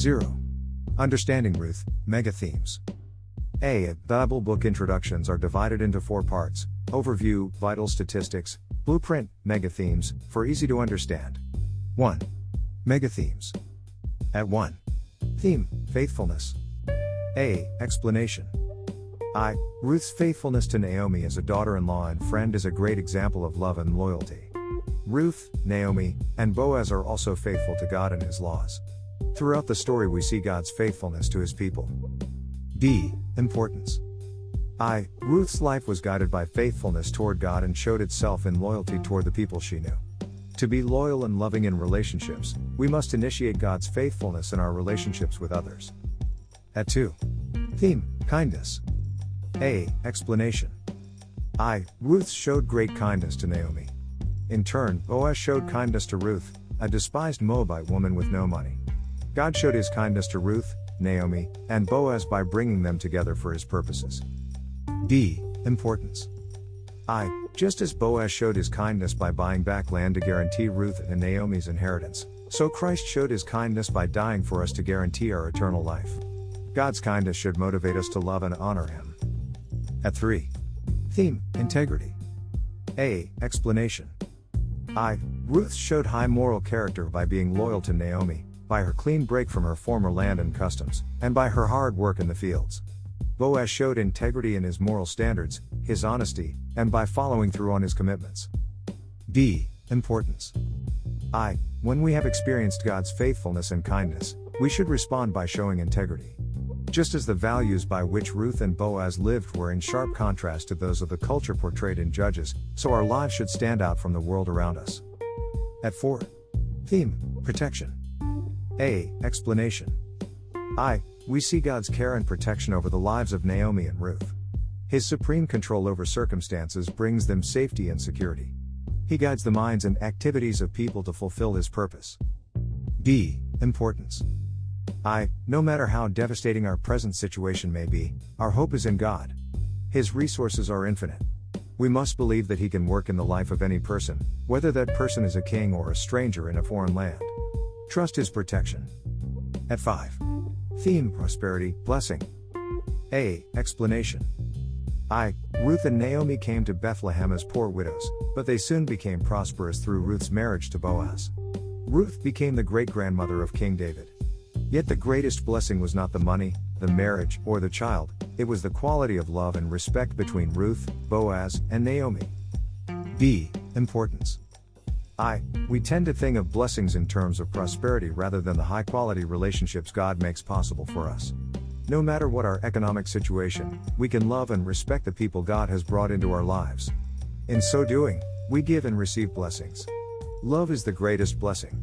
0. Understanding Ruth, Mega Themes. A. Bible book introductions are divided into 4 parts: overview, vital statistics, blueprint, mega themes, for easy to understand. 1. Mega themes. At 1. Theme, faithfulness. A. Explanation. I. Ruth's faithfulness to Naomi as a daughter-in-law and friend is a great example of love and loyalty. Ruth, Naomi, and Boaz are also faithful to God and His laws. Throughout the story we see God's faithfulness to His people. B. Importance. I. Ruth's life was guided by faithfulness toward God and showed itself in loyalty toward the people she knew. To be loyal and loving in relationships, we must initiate God's faithfulness in our relationships with others. At 2. Theme, kindness. A. Explanation. I. Ruth showed great kindness to Naomi. In turn, Boaz showed kindness to Ruth, a despised Moabite woman with no money. God showed His kindness to Ruth, Naomi, and Boaz by bringing them together for His purposes. B. Importance. I. Just as Boaz showed his kindness by buying back land to guarantee Ruth and Naomi's inheritance, so Christ showed His kindness by dying for us to guarantee our eternal life. God's kindness should motivate us to love and honor Him. At 3. Theme, integrity. A. Explanation. I. Ruth showed high moral character by being loyal to Naomi, by her clean break from her former land and customs, and by her hard work in the fields. Boaz showed integrity in his moral standards, his honesty, and by following through on his commitments. B. Importance. I. When we have experienced God's faithfulness and kindness, we should respond by showing integrity. Just as the values by which Ruth and Boaz lived were in sharp contrast to those of the culture portrayed in Judges, so our lives should stand out from the world around us. At 4. Theme, protection. A. Explanation. I. We see God's care and protection over the lives of Naomi and Ruth. His supreme control over circumstances brings them safety and security. He guides the minds and activities of people to fulfill His purpose. B. Importance. I. No matter how devastating our present situation may be, our hope is in God. His resources are infinite. We must believe that He can work in the life of any person, whether that person is a king or a stranger in a foreign land. Trust His protection. At 5. Theme, prosperity, blessing. A. Explanation. I. Ruth and Naomi came to Bethlehem as poor widows, but they soon became prosperous through Ruth's marriage to Boaz. Ruth became the great-grandmother of King David. Yet the greatest blessing was not the money, the marriage, or the child, it was the quality of love and respect between Ruth, Boaz, and Naomi. B. Importance. I. We tend to think of blessings in terms of prosperity rather than the high-quality relationships God makes possible for us. No matter what our economic situation, we can love and respect the people God has brought into our lives. In so doing, we give and receive blessings. Love is the greatest blessing.